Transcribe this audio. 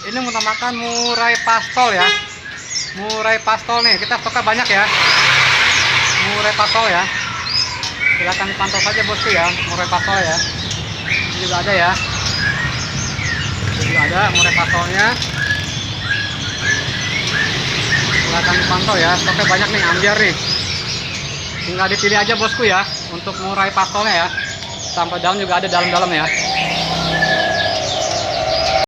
Ini menamakan murai pastol ya. Murai pastol nih, kita stoknya banyak ya. Murai pastol ya. Silahkan dipantau saja bosku ya, murai pastol ya. Ini juga ada ya. Ini juga ada murai pastolnya. Silahkan dipantau ya, stoknya banyak nih, ambiar nih. Tinggal dipilih aja bosku ya, untuk murai pastolnya ya. Sampai daun juga ada dalam-dalam ya.